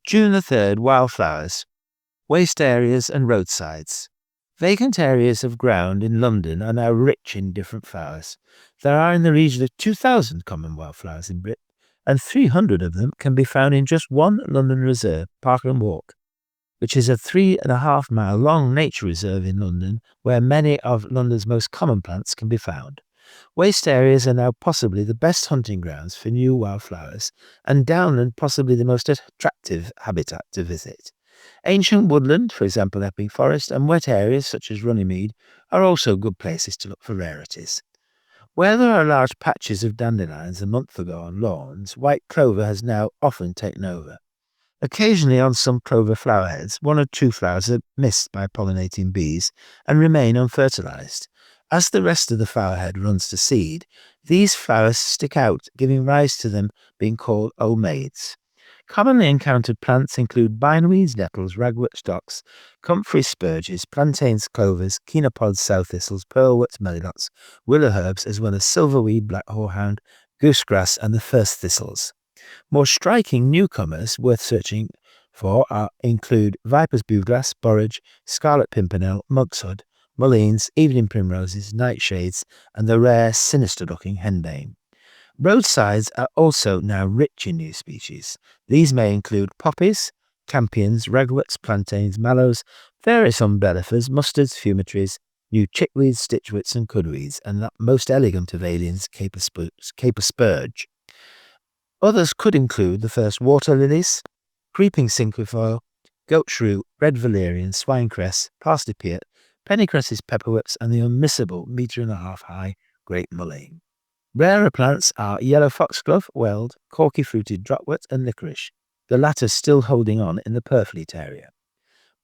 June the 3rd, wildflowers, waste areas and roadsides. Vacant areas of ground in London are now rich in different flowers. There are in the region of 2,000 common wildflowers in Britain, and 300 of them can be found in just one London reserve, Park and Walk, which is a 3.5-mile long nature reserve in London where many of London's most common plants can be found. Waste areas are now possibly the best hunting grounds for new wildflowers, and downland possibly the most attractive habitat to visit. Ancient woodland, for example Epping Forest, and wet areas such as Runnymede are also good places to look for rarities. Where there are large patches of dandelions a month ago on lawns, white clover has now often taken over. Occasionally on some clover flowerheads, 1 or 2 flowers are missed by pollinating bees and remain unfertilized. As the rest of the flowerhead runs to seed, these flowers stick out, giving rise to them being called old maids. Commonly encountered plants include bindweeds, nettles, ragwort, stocks, comfrey spurges, plantains, clovers, chenopods, sow thistles, pearlworts, melillots, willow herbs, as well as silverweed, black horehound, goosegrass, and the first thistles. More striking newcomers worth searching for include viper's buglass, borage, scarlet pimpernel, monkshood, mulleins, evening primroses, nightshades, and the rare sinister-looking henbane. Roadsides are also now rich in new species. These may include poppies, campions, ragworts, plantains, mallows, various umbellifers, mustards, fumitories, new chickweeds, stitchwits, and cudweeds, and that most elegant of aliens, caper spurge. Others could include the first water lilies, creeping cinquefoil, goat shrew, red valerian, swinecress, parsley peat, pennycresses, pepperwhips, and the unmissable 1.5-metre high great mullein. Rarer plants are yellow foxglove, weld, corky-fruited dropwort, and licorice, the latter still holding on in the Purfleet area.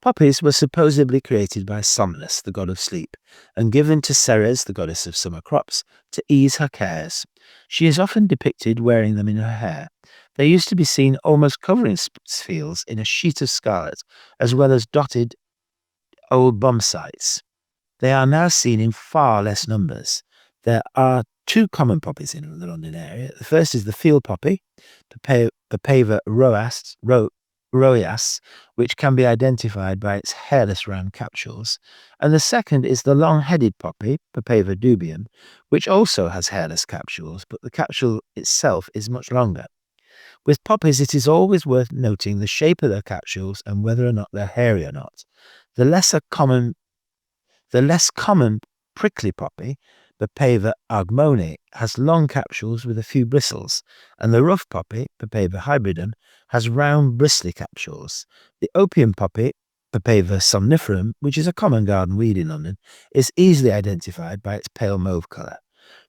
Poppies were supposedly created by Somnus, the god of sleep, and given to Ceres, the goddess of summer crops, to ease her cares. She is often depicted wearing them in her hair. They used to be seen almost covering fields in a sheet of scarlet, as well as dotted old bomb sites. They are now seen in far less numbers. There are 2 common poppies in the London area. The first is the field poppy, Papaver roeas, which can be identified by its hairless round capsules, and the second is the long-headed poppy, Papaver dubium, which also has hairless capsules, but the capsule itself is much longer. With poppies, it is always worth noting the shape of their capsules and whether or not they're hairy or not. The less common prickly poppy, Papaver agmone, has long capsules with a few bristles, and the rough poppy, Papaver hybridum, has round bristly capsules. The opium poppy, Papaver somniferum, which is a common garden weed in London, is easily identified by its pale mauve colour.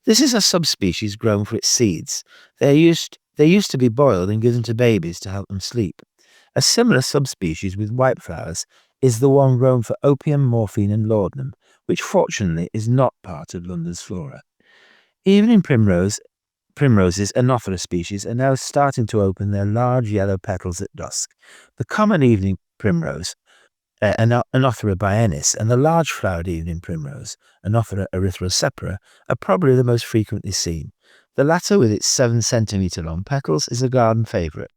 This is a subspecies grown for its seeds. They used to be boiled and given to babies to help them sleep. A similar subspecies with white flowers is the one grown for opium, morphine, and laudanum, which fortunately is not part of London's flora. Evening primroses, Anothera species, are now starting to open their large yellow petals at dusk. The common evening primrose, Anothera biennis, and the large-flowered evening primrose, Anothera erythrosepara, are probably the most frequently seen. The latter, with its 7-centimetre-long petals, is a garden favourite.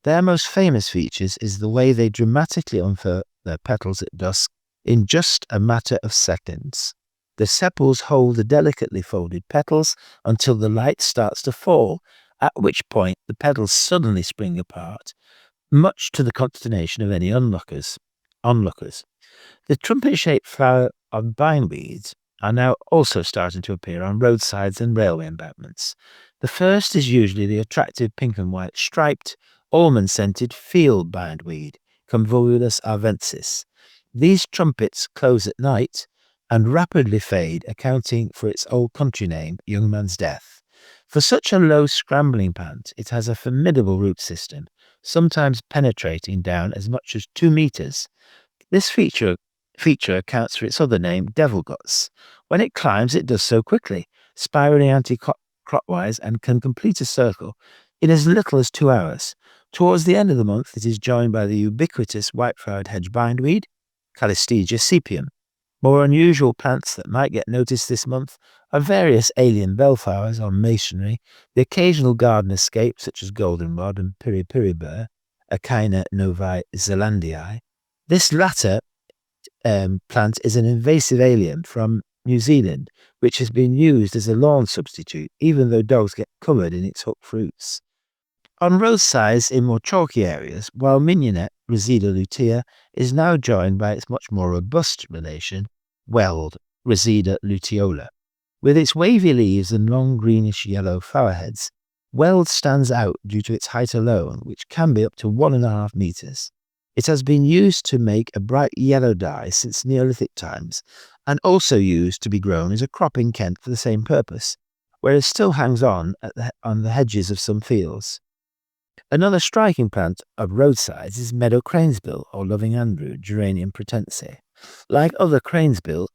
Their most famous features is the way they dramatically unfurl their petals at dusk in just a matter of seconds. The sepals hold the delicately folded petals until the light starts to fall, at which point the petals suddenly spring apart, much to the consternation of any onlookers. The trumpet-shaped flower of bindweeds are now also starting to appear on roadsides and railway embankments. The first is usually the attractive pink and white striped, almond-scented field bindweed, Convolvulus arvensis. These trumpets close at night and rapidly fade, accounting for its old country name, young man's death. For such a low scrambling plant, it has a formidable root system, sometimes penetrating down as much as 2 meters. This feature accounts for its other name, devil guts. When it climbs, it does so quickly, spiraling anti-clockwise, and can complete a circle in as little as 2 hours. Towards the end of the month, it is joined by the ubiquitous white-flowered hedge bindweed, Calistegia sepium. More unusual plants that might get noticed this month are various alien bellflowers on masonry, the occasional garden escape such as goldenrod and piri-piri burr, Echina novi zelandii. This latter plant is an invasive alien from New Zealand, which has been used as a lawn substitute, even though dogs get covered in its hooked fruits. On roadsides in more chalky areas, while mignonette Reseda lutea is now joined by its much more robust relation, Weld Reseda luteola. With its wavy leaves and long greenish-yellow flower heads, Weld stands out due to its height alone, which can be up to 1.5 meters. It has been used to make a bright yellow dye since Neolithic times, and also used to be grown as a crop in Kent for the same purpose, where it still hangs on the hedges of some fields. Another striking plant of roadsides is meadow cranesbill or loving andrew, Geranium pratense. Like other cranesbills,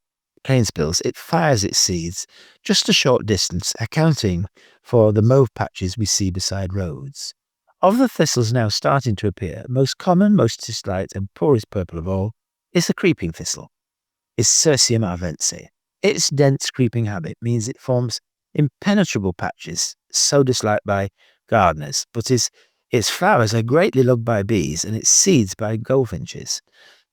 it fires its seeds just a short distance, accounting for the mauve patches we see beside roads. Of the thistles now starting to appear, most common, most disliked, and poorest purple of all is the creeping thistle, is Cirsium arvense. Its dense creeping habit means it forms impenetrable patches, so disliked by gardeners, but its flowers are greatly loved by bees and its seeds by goldfinches.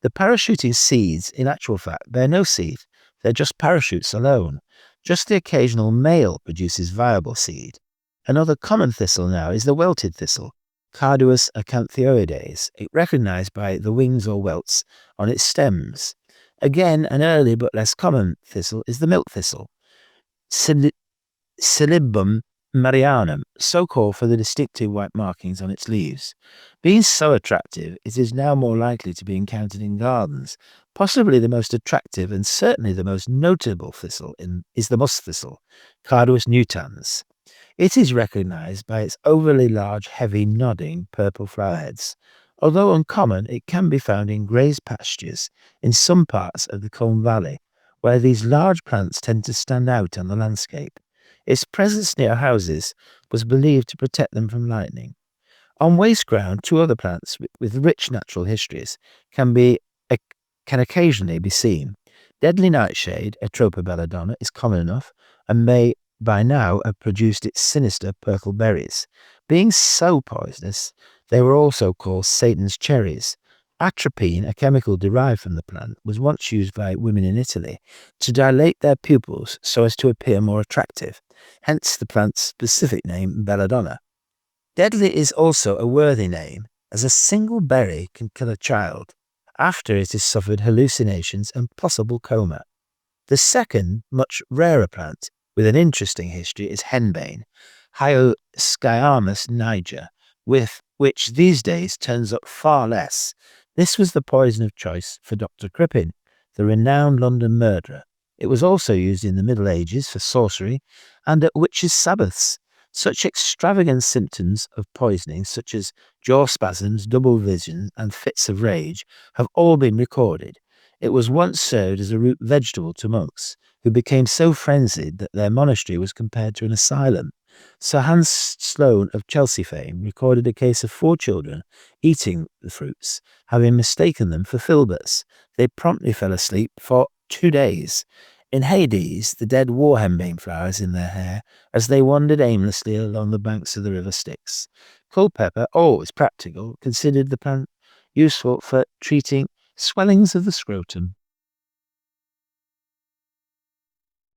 The parachuting seeds, in actual fact, bear no seed. They're just parachutes alone. Just the occasional male produces viable seed. Another common thistle now is the welted thistle, Carduus acanthioides, recognized by the wings or welts on its stems. Again, an early but less common thistle is the milk thistle, Silybum marianum, so called for the distinctive white markings on its leaves. Being so attractive, it is now more likely to be encountered in gardens. Possibly the most attractive and certainly the most notable thistle is the musk thistle, Carduus nutans. It is recognized by its overly large, heavy, nodding purple flower heads. Although uncommon, it can be found in grazed pastures in some parts of the Colne Valley, where these large plants tend to stand out on the landscape. Its presence near houses was believed to protect them from lightning. On waste ground, two other plants with rich natural histories can occasionally be seen. Deadly nightshade, Atropa belladonna, is common enough and may by now have produced its sinister purple berries. Being so poisonous, they were also called Satan's cherries. Atropine, a chemical derived from the plant, was once used by women in Italy to dilate their pupils so as to appear more attractive, hence the plant's specific name, belladonna. Deadly is also a worthy name, as a single berry can kill a child after it has suffered hallucinations and possible coma. The second, much rarer plant with an interesting history is henbane, Hyoscyamus niger, with which these days turns up far less. This was the poison of choice for Dr. Crippen, the renowned London murderer. It was also used in the Middle Ages for sorcery and at witches' sabbaths. Such extravagant symptoms of poisoning, such as jaw spasms, double vision, and fits of rage, have all been recorded. It was once served as a root vegetable to monks, who became so frenzied that their monastery was compared to an asylum. Sir Hans Sloane of Chelsea fame recorded a case of 4 children eating the fruits, having mistaken them for filberts. They promptly fell asleep for 2 days. In Hades, the dead wore henbane flowers in their hair as they wandered aimlessly along the banks of the river Styx. Culpeper, always practical, considered the plant useful for treating swellings of the scrotum.